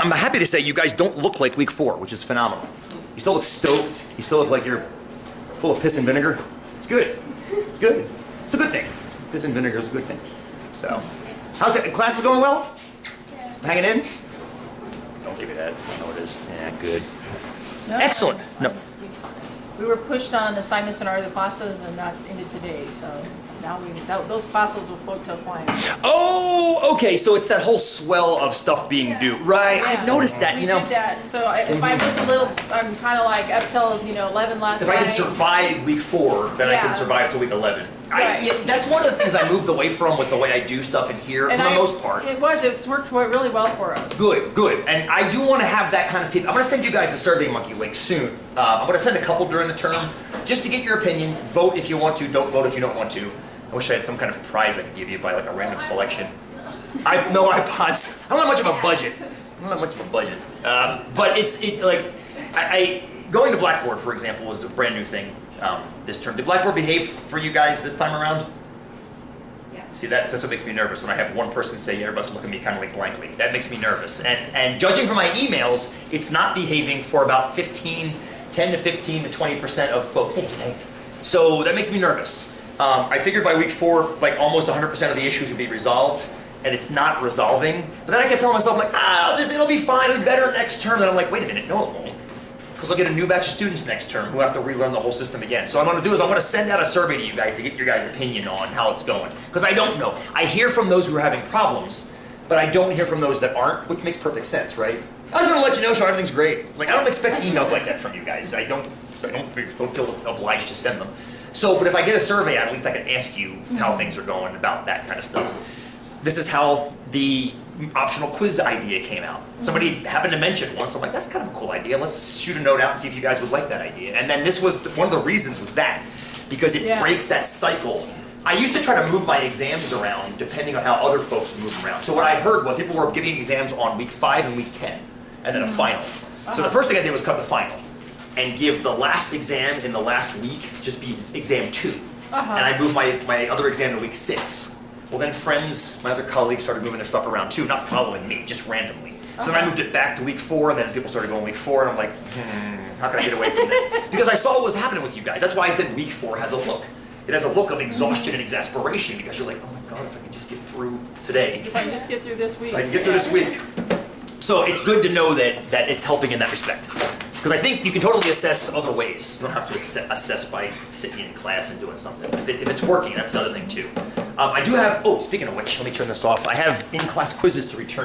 I'm happy to say you guys don't look like week 4, which is phenomenal. You still look stoked. You still look like you're full of piss and vinegar. It's good. It's good. It's a good thing. Piss and vinegar is a good thing. So, how's it? Class is going well? Yeah. Hanging in? Don't give me that. I know it is. Yeah, good. No, Excellent. No. We were pushed on assignments in our other classes and not into today, so now those classes will float to Hawaiian. Oh, okay. So it's that whole swell of stuff being due, right? Yeah. I've noticed that. We did that. So if I look a little, I'm kind of like up till 11 last if night. I can survive week 4, then I can survive till week 11. Right. That's one of the things I moved away from with the way I do stuff in here, for the most part. It's worked really well for us. Good, good. And I do want to have that kind of feedback. I'm going to send you guys a SurveyMonkey link soon. I'm going to send a couple during the term, just to get your opinion. Vote if you want to, don't vote if you don't want to. I wish I had some kind of prize I could give you by like a random selection. No iPods. I don't have much of a budget. But going to Blackboard, for example, was a brand new thing this term. Did Blackboard behave for you guys this time around? Yeah. See, that's what makes me nervous when I have one person say, everybody's looking at me kind of like blankly. That makes me nervous. And judging from my emails, it's not behaving for about 10 to 15 to 20% of folks. Hey, today. So that makes me nervous. I figured by week 4, like almost 100% of the issues would be resolved, and it's not resolving. But then I kept telling myself, like, it'll be fine, it'll be better next term. Then I'm like, wait a minute, no it won't. Because I'll get a new batch of students next term who have to relearn the whole system again. So what I'm going to do is I'm going to send out a survey to you guys to get your guys' opinion on how it's going. Because I don't know. I hear from those who are having problems, but I don't hear from those that aren't, which makes perfect sense, right? I was going to let you know, so everything's great. Like, I don't expect emails like that from you guys. I don't feel obliged to send them. So, but if I get a survey out, at least I can ask you how things are going about that kind of stuff. This is how the optional quiz idea came out. Somebody happened to mention it once. I'm like, that's kind of a cool idea. Let's shoot a note out and see if you guys would like that idea. And then this was, one of the reasons was that, because it breaks that cycle. I used to try to move my exams around depending on how other folks move around. So what I heard was people were giving exams on week 5 and week 10, and then a final. So the first thing I did was cut the final and give the last exam in the last week just be exam 2. And I moved my other exam to week 6. Well, then friends, my other colleagues started moving their stuff around too, not following me, just randomly. So then I moved it back to week 4, and then people started going week 4, and I'm like, how can I get away from this? Because I saw what was happening with you guys. That's why I said week 4 has a look. It has a look of exhaustion and exasperation, because you're like, oh my God, if I could just get through today. If I can just get through this week. If I can get through this week. So it's good to know that it's helping in that respect. Because I think you can totally assess other ways. You don't have to assess by sitting in class and doing something. If it's working, that's the other thing too. I do have, speaking of which, let me turn this off. I have in-class quizzes to return.